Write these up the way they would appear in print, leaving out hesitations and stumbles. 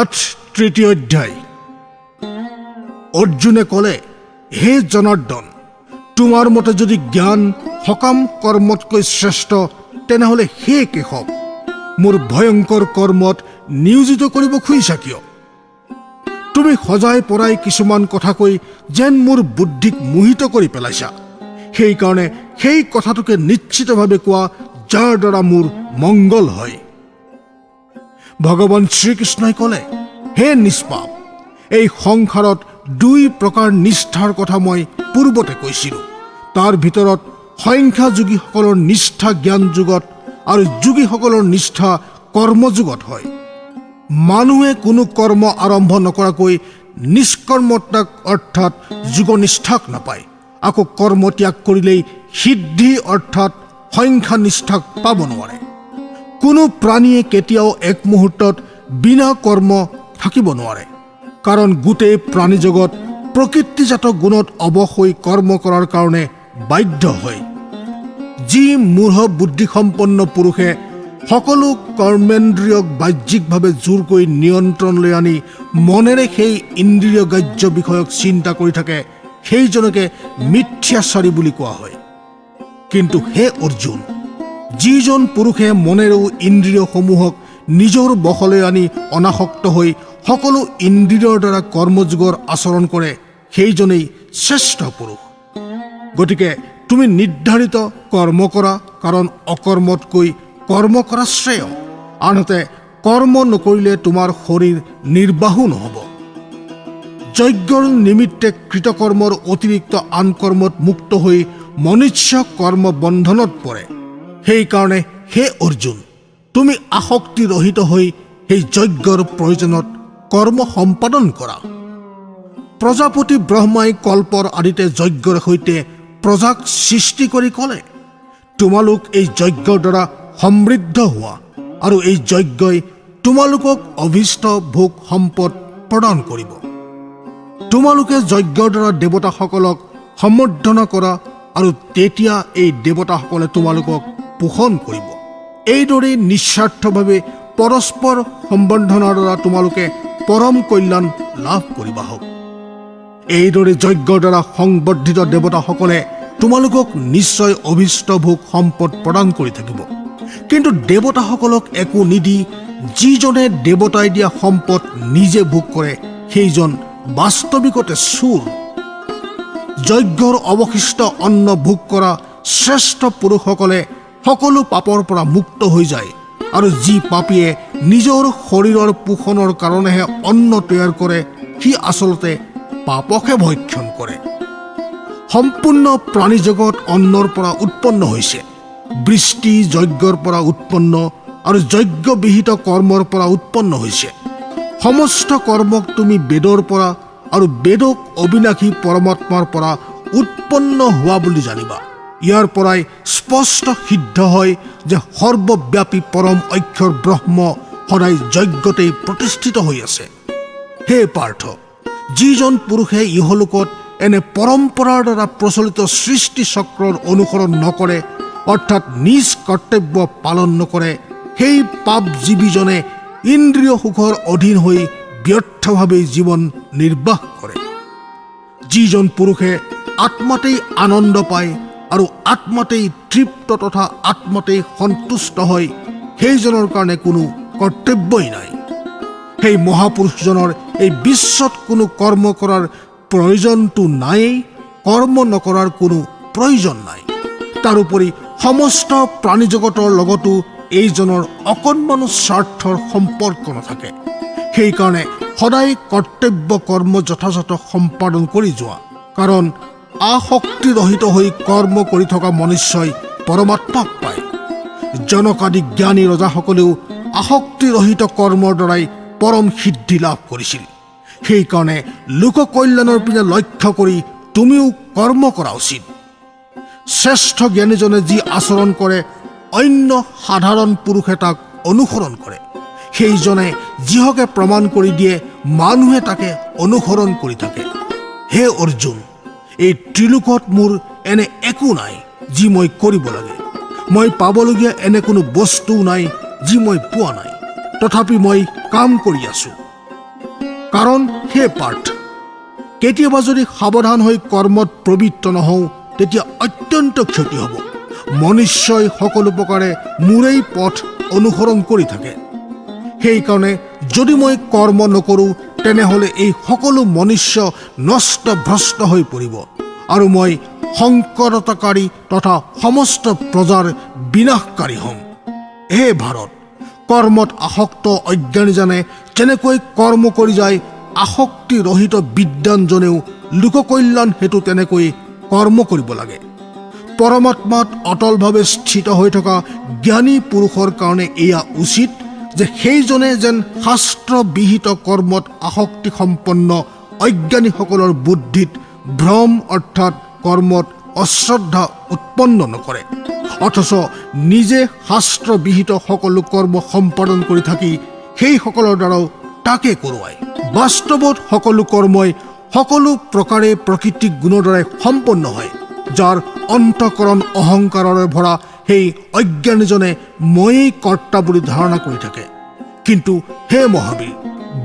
তাত 3 অধ্যায়। অৰ্জুনে ক'লে, হে জনাৰ্দন, তোমাৰ মতে যদি জ্ঞান সকাম কৰ্মতকৈ শ্ৰেষ্ঠ, তেনেহ'লে হে কেশৱ, মোৰ ভয়ংকৰ কৰ্মত নিয়োজিত কৰিব খুজিছা কিয়? তুমি সজাই পৰাই কিছুমান কথা কৈ যেন মোৰ বুদ্ধিক মোহিত কৰি পেলাইছা। সেইকাৰণে সেই কথাটোকে নিশ্চিতভাৱে কোৱা, যাৰ দ্বাৰা মোৰ মংগল হয়। ভগৱান শ্ৰীকৃষ্ণই ক'লে, হে নিষ্পাপ, এই সংসাৰত 2 প্ৰকাৰ নিষ্ঠাৰ কথা মই পূৰ্বতে কৈছিলোঁ। তাৰ ভিতৰত সংখ্যাযোগীসকলৰ নিষ্ঠা জ্ঞান যুগত আৰু যোগীসকলৰ নিষ্ঠা কৰ্মযুগত হয়। মানুহে কোনো কৰ্ম আৰম্ভ নকৰাকৈ নিষ্কৰ্মত্যাগ অৰ্থাৎ যোগনিষ্ঠাক নাপায়। আকৌ কৰ্ম ত্যাগ কৰিলেই সিদ্ধি অৰ্থাৎ সংখ্যা নিষ্ঠাক পাব নোৱাৰে। কোনো প্ৰাণীয়ে কেতিয়াও এক মুহূৰ্তত বিনা কৰ্ম থাকিব নোৱাৰে, কাৰণ গোটেই প্ৰাণী জগত প্ৰকৃতিজাত গুণত অৱশ হৈ কৰ্ম কৰাৰ কাৰণে বাধ্য হয়। যি মূঢ় বুদ্ধিসম্পন্ন পুৰুষে সকলো কৰ্মেন্দ্ৰিয়ক বাহ্যিকভাৱে জোৰকৈ নিয়ন্ত্ৰণলৈ আনি মনেৰে সেই ইন্দ্ৰিয় গ্ৰাহ্য বিষয়ক চিন্তা কৰি থাকে, সেইজনকে মিথ্যাচাৰী বুলি কোৱা হয়। কিন্তু হে অৰ্জুন, যিজন পুৰুষে মনেৰেও ইন্দ্ৰিয়সমূহক নিজৰ বশলৈ আনি অনাসক্ত হৈ সকলো ইন্দ্ৰিয়ৰ দ্বাৰা কৰ্মযোগৰ আচৰণ কৰে, সেইজনেই শ্ৰেষ্ঠ পুৰুষ। গতিকে তুমি নিৰ্ধাৰিত কৰ্ম কৰা, কাৰণ অকৰ্মতকৈ কৰ্ম কৰা শ্ৰেয়। আনহাতে কৰ্ম নকৰিলে তোমাৰ শৰীৰ নিৰ্বাহো নহ'ব। যজ্ঞৰ নিমিত্তে কৃতকৰ্মৰ অতিৰিক্ত আন কৰ্মত মুক্ত হৈ মনুষ্য কৰ্ম বন্ধনত পৰে। সেইকাৰণে হে অৰ্জুন, তুমি আসক্তিৰহিত হৈ সেই যজ্ঞৰ প্ৰয়োজনত কৰ্ম সম্পাদন কৰা। প্ৰজাপতি ব্ৰহ্মাই কল্পৰ আদিতে যজ্ঞৰ সৈতে প্ৰজাক সৃষ্টি কৰি ক'লে, তোমালোক এই যজ্ঞৰ দ্বাৰা সমৃদ্ধ হোৱা, আৰু এই যজ্ঞই তোমালোকক অভীষ্ট ভোগ সম্পদ প্ৰদান কৰিব। তোমালোকে যজ্ঞৰ দ্বাৰা দেৱতাসকলক সম্বৰ্ধনা কৰা, আৰু তেতিয়া এই দেৱতাসকলে তোমালোকক পোষণ কৰিব। এইদৰেই নিস্বাৰ্থভাৱে পৰস্পৰ সম্বৰ্ধনাৰ দ্বাৰা তোমালোকে পৰম কল্যাণ লাভ কৰিবা হওক। এইদৰে যজ্ঞৰ দ্বাৰা সংবৰ্ধিত দেৱতাসকলে তোমালোকক নিশ্চয় অভীষ্ট ভোগ সম্পদ প্ৰদান কৰি থাকিব। কিন্তু দেৱতাসকলক একো নিদি যিজনে দেৱতাই দিয়া সম্পদ নিজে ভোগ কৰে, সেইজন বাস্তৱিকতে চোৰ। যজ্ঞৰ অৱশিষ্ট অন্ন ভোগ কৰা শ্ৰেষ্ঠ পুৰুষসকলে সকলো পাপৰ পৰা মুক্ত হৈ যায়, আৰু যি পাপীয়ে নিজৰ শৰীৰৰ পোষণৰ কাৰণেহে অন্ন তৈয়াৰ কৰে, সি আচলতে পাপকহে ভক্ষণ কৰে। সম্পূৰ্ণ প্ৰাণীজগত অন্নৰ পৰা উৎপন্ন হৈছে। বৃষ্টি যজ্ঞৰ পৰা উৎপন্ন, আৰু যজ্ঞবিহিত কৰ্মৰ পৰা উৎপন্ন হৈছে। সমস্ত কৰ্মক তুমি বেদৰ পৰা আৰু বেদক অবিনাশী পৰমাত্মাৰ পৰা উৎপন্ন হোৱা বুলি জানিবা। ইয়াৰ পৰাই স্পষ্ট সিদ্ধ হয় যে সৰ্বব্যাপী পৰম অক্ষৰ ব্ৰহ্ম সদায় যজ্ঞতেই প্ৰতিষ্ঠিত হৈ আছে। হে পাৰ্থ, যিজন পুৰুষে ইহলোকত এনে পৰম্পৰাৰ দ্বাৰা প্ৰচলিত সৃষ্টি চক্ৰৰ অনুসৰণ নকৰে, অৰ্থাৎ নিজ কৰ্তব্য পালন নকৰে, সেই পাপজীৱীজনে ইন্দ্ৰিয় সুখৰ অধীন হৈ ব্যৰ্থভাৱে জীৱন নিৰ্বাহ কৰে। যিজন পুৰুষে আত্মাতেই আনন্দ পায় আৰু আত্মাতেই তৃপ্ত তথা আত্মাতেই সন্তুষ্ট হয়, সেইজনৰ কাৰণে কোনো কৰ্তব্যই নাই। সেই মহাপুৰুষজনৰ এই বিশ্বত কোনো কৰ্ম কৰাৰ প্ৰয়োজনটো নায়েই, কৰ্ম নকৰাৰ কোনো প্ৰয়োজন নাই। তাৰোপৰি সমস্ত প্ৰাণীজগতৰ লগতো এইজনৰ অকণমানো স্বাৰ্থৰ সম্পৰ্ক নাথাকে। সেইকাৰণে সদায় কৰ্তব্য কৰ্ম যথাযথ সম্পাদন কৰি যোৱা, কাৰণ আসক্তিৰহিত হৈ কৰ্ম কৰি থকা মনুষ্যই পৰমাত্মাক পায়। জনকাদি জ্ঞানী ৰজাসকলেও আসক্তিৰহিত কৰ্মৰ দ্বাৰাই পৰম সিদ্ধি লাভ কৰিছিল। সেইকাৰণে লোককল্যাণৰ পিনে লক্ষ্য কৰি তুমিও কৰ্ম কৰা উচিত। শ্ৰেষ্ঠ জ্ঞানীজনে যি আচৰণ কৰে, অন্য সাধাৰণ পুৰুষে তাক অনুসৰণ কৰে। সেইজনে যিহকে প্ৰমাণ কৰি দিয়ে, মানুহে তাকে অনুসৰণ কৰি থাকে। হে অৰ্জুন, এই ত্ৰিলোকত মোৰ এনে একো নাই যি মই কৰিব লাগে। মই পাবলগীয়া এনে কোনো বস্তুও নাই যি মই পোৱা নাই, তথাপি মই কাম কৰি আছো। কাৰণ হে পাৰ্থ, কেতিয়াবা যদি সাৱধান হৈ কৰ্মত প্ৰবৃত্ত নহওঁ তেতিয়া অত্যন্ত ক্ষতি হ'ব। মনুষ্যই সকলো প্ৰকাৰে মোৰেই পথ অনুসৰণ কৰি থাকে। সেইকাৰণে যদি মই কৰ্ম নকৰোঁ তেনেহ'লে এই সকলো মনুষ্য নষ্ট ভ্ৰষ্ট হৈ পৰিব আৰু মই সংকটকাৰী তথা সমস্ত প্ৰজাৰ বিনাশকাৰী হ'ম। হে ভাৰত, কৰ্মত আসক্ত অজ্ঞানীজনে যেনেকৈ কৰ্ম কৰি যায়, আসক্তিৰহিত বিদ্বানজনেও লোককল্যাণ হেতু তেনেকৈ কৰ্ম কৰিব লাগে। পৰমাত্মাত অটলভাৱে স্থিত হৈ থকা জ্ঞানী পুৰুষৰ কাৰণে এয়া উচিত যে সেইজনে যেন শাস্ত্ৰবিহিত কৰ্মত আসক্তি সম্পন্ন অজ্ঞানীসকলৰ বুদ্ধিত ভ্ৰম অৰ্থাৎ কৰ্মত অশ্ৰদ্ধা উৎপন্ন নকৰে, অথচ নিজে শাস্ত্ৰবিহিত সকলো কৰ্ম সম্পাদন কৰি থাকি সেইসকলৰ দ্বাৰাও তাকে কৰোৱায়। বাস্তৱত সকলো কৰ্মই সকলো প্ৰকাৰে প্ৰকৃতিক গুণৰ দ্বাৰাই সম্পন্ন হয়। যাৰ অন্তঃকৰণ অহংকাৰৰে ভৰা সেই অজ্ঞানীজনে ময়েই কৰ্তা বুলি ধাৰণা কৰি থাকে। কিন্তু হে মহাবীৰ,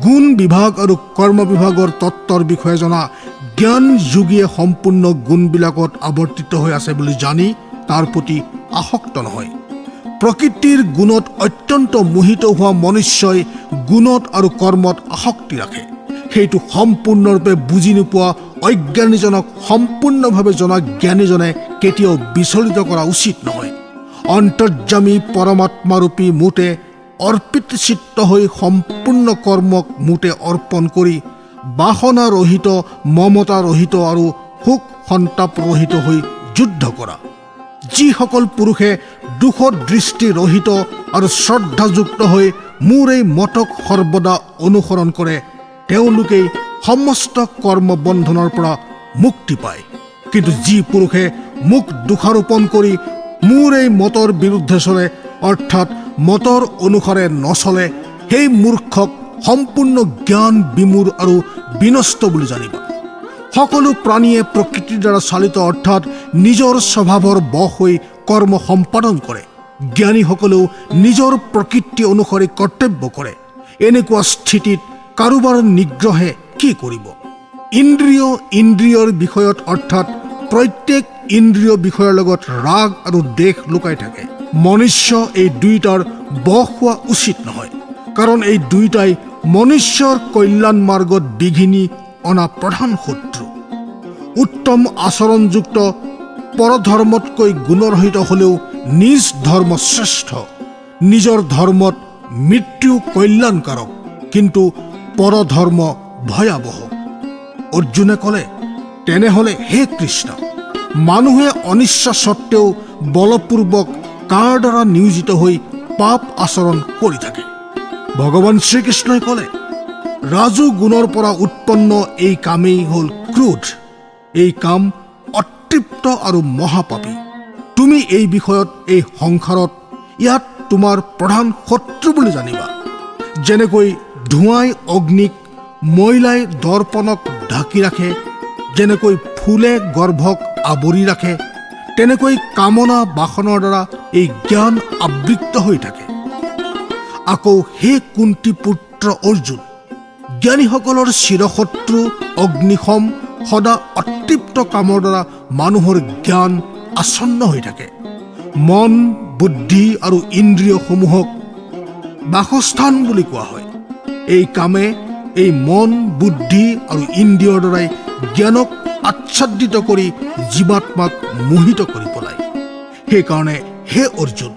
গুণ বিভাগ আৰু কৰ্ম বিভাগৰ তত্ত্বৰ বিষয়ে জনা জ্ঞান যোগীয়ে সম্পূৰ্ণ গুণবিলাকত আৱৰ্তিত হৈ আছে বুলি জানি তাৰ প্ৰতি আসক্ত নহয়। প্ৰকৃতিৰ গুণত অত্যন্ত মোহিত হোৱা মনুষ্যই গুণত আৰু কৰ্মত আসক্তি ৰাখে। সেইটো সম্পূৰ্ণৰূপে বুজি নোপোৱা অজ্ঞানীজনক সম্পূৰ্ণভাৱে জনা জ্ঞানীজনে কেতিয়াও বিচলিত কৰা উচিত নহয়। অন্তৰ্যামী পৰমাত্মাৰূপী মোতে অৰ্পিত চিত্ত হৈ সম্পূৰ্ণ কৰ্মক মোতে অৰ্পণ কৰি বাসনা ৰহিত, মমতা ৰহিত আৰু সুখ সন্তাপ ৰহিত হৈ যুদ্ধ কৰা। যিসকল পুৰুষে দুখৰ দৃষ্টি ৰহিত আৰু শ্ৰদ্ধাযুক্ত হৈ মোৰ এই মতক সৰ্বদা অনুসৰণ কৰে, তেওঁলোকেই সমস্ত কৰ্ম বন্ধনৰ পৰা মুক্তি পায়। কিন্তু যি পুৰুষে মোক দোষাৰোপণ কৰি মোৰ এই মতৰ বিৰুদ্ধে চলে অৰ্থাৎ মতৰ অনুসাৰে নচলে, সেই মূৰ্খক সম্পূৰ্ণ জ্ঞান বিমূঢ় আৰু বিনষ্ট বুলি জানিবা। সকলো প্ৰাণীয়ে প্ৰকৃতিৰ দ্বাৰা চালিত অৰ্থাৎ নিজৰ স্বভাৱৰ বশ হৈ কৰ্ম সম্পাদন কৰে। জ্ঞানীসকলেও নিজৰ প্ৰকৃতি অনুসৰি কৰ্তব্য কৰে। এনেকুৱা স্থিতিত কাৰোবাৰ নিগ্ৰহে কি কৰিব? ইন্দ্ৰিয়ৰ বিষয়ত অৰ্থাৎ প্ৰত্যেক ইন্দ্ৰিয় বিষয়ৰ লগত ৰাগ আৰু দেশ লুকাই থাকে। মনুষ্য এই দুয়োটাৰ বশ হোৱা উচিত নহয়, কাৰণ এই দুয়োটাই মনুষ্যৰ কল্যাণ মাৰ্গত বিঘিনি অনা প্ৰধান শত্ৰু। উত্তম আচৰণযুক্ত পৰধৰ্মতকৈ গুণৰহিত হ'লেও নিজ ধৰ্ম শ্ৰেষ্ঠ। নিজৰ ধৰ্মত মৃত্যু কল্যাণকাৰক, কিন্তু পৰধৰ্ম ভয়াৱহ। অৰ্জুনে ক'লে, তেনেহ'লে হে কৃষ্ণ, মানুহে অনিচ্ছা সত্ত্বেও বলপূৰ্বক কাৰ দ্বাৰা নিয়োজিত হৈ পাপ আচৰণ কৰি থাকে? ভগৱান শ্ৰীকৃষ্ণই ক'লে, ৰাজু গুণৰ পৰা উৎপন্ন এই কামেই হ'ল ক্ৰোধ। এই কাম অতৃপ্ত আৰু মহাপাপী। তুমি এই বিষয়ত এই সংসাৰত ইয়াত তোমাৰ প্ৰধান শত্ৰু বুলি জানিবা। যেনেকৈ ধোঁৱাই অগ্নিক, মইলাই দৰ্পণক ঢাকি ৰাখে, যেনেকৈ ফুলে গৰ্ভক আৱৰি ৰাখে, তেনেকৈ কামনা বাসনৰ দ্বাৰা এই জ্ঞান আবৃত্ত হৈ থাকে। আকৌ হে কুন্তি পুত্ৰ অৰ্জুন, জ্ঞানীসকলৰ চিৰশত্ৰু অগ্নিসম সদা অতৃপ্ত কামৰ দ্বাৰা মানুহৰ জ্ঞান আচ্ছন্ন হৈ থাকে। মন, বুদ্ধি আৰু ইন্দ্ৰিয়সমূহক বাসস্থান বুলি কোৱা হয়। এই কামে এই মন, বুদ্ধি আৰু ইন্দ্ৰিয়ৰ দ্বাৰাই জ্ঞানক আচ্ছাদিত কৰি জীৱাত্মাক মোহিত কৰি পেলায়। সেইকাৰণে হে অৰ্জুন,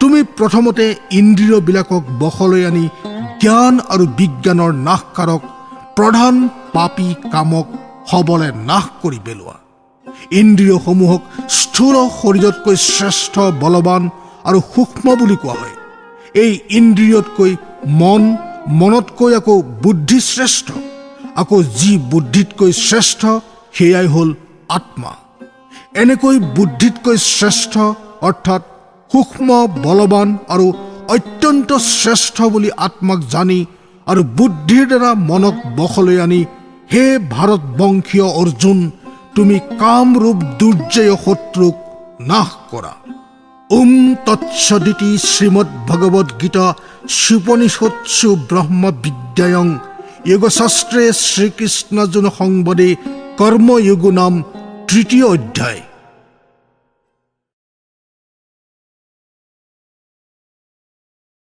তুমি প্ৰথমতে ইন্দ্ৰিয়বিলাকক বশলৈ আনি জ্ঞান আৰু বিজ্ঞানৰ নাশকাৰক প্ৰধান পাপী কামক সবলে নাশ কৰি পেলোৱা। ইন্দ্ৰিয়সমূহক স্থূল শৰীৰতকৈ শ্ৰেষ্ঠ, বলৱান আৰু সূক্ষ্ম বুলি কোৱা হয়। এই ইন্দ্ৰিয়তকৈ মন, মনতকৈ আকৌ বুদ্ধি শ্ৰেষ্ঠ। আকৌ যি বুদ্ধিতকৈ শ্ৰেষ্ঠ সেয়াই হ'ল আত্মা। এনেকৈ বুদ্ধিতকৈ শ্ৰেষ্ঠ অৰ্থাৎ সূক্ষ্ম, বলৱান আৰু অত্যন্ত শ্ৰেষ্ঠ বুলি আত্মাক জানি আৰু বুদ্ধিৰ দ্বাৰা মনক বশলৈ আনি হে ভাৰতবংশীয় অৰ্জুন, তুমি কামৰূপ দুৰ্জয় শত্ৰুক নাশ কৰা। তৎসদিতি শ্ৰীমদ্ ভগৱদ্গীতা সুপনিষৎসু ব্ৰহ্ম বিদ্যায়ং যোগশাস্ত্ৰে শ্ৰীকৃষ্ণ যোন সংবাদে কৰ্ময়োগ নাম 3 অধ্যায়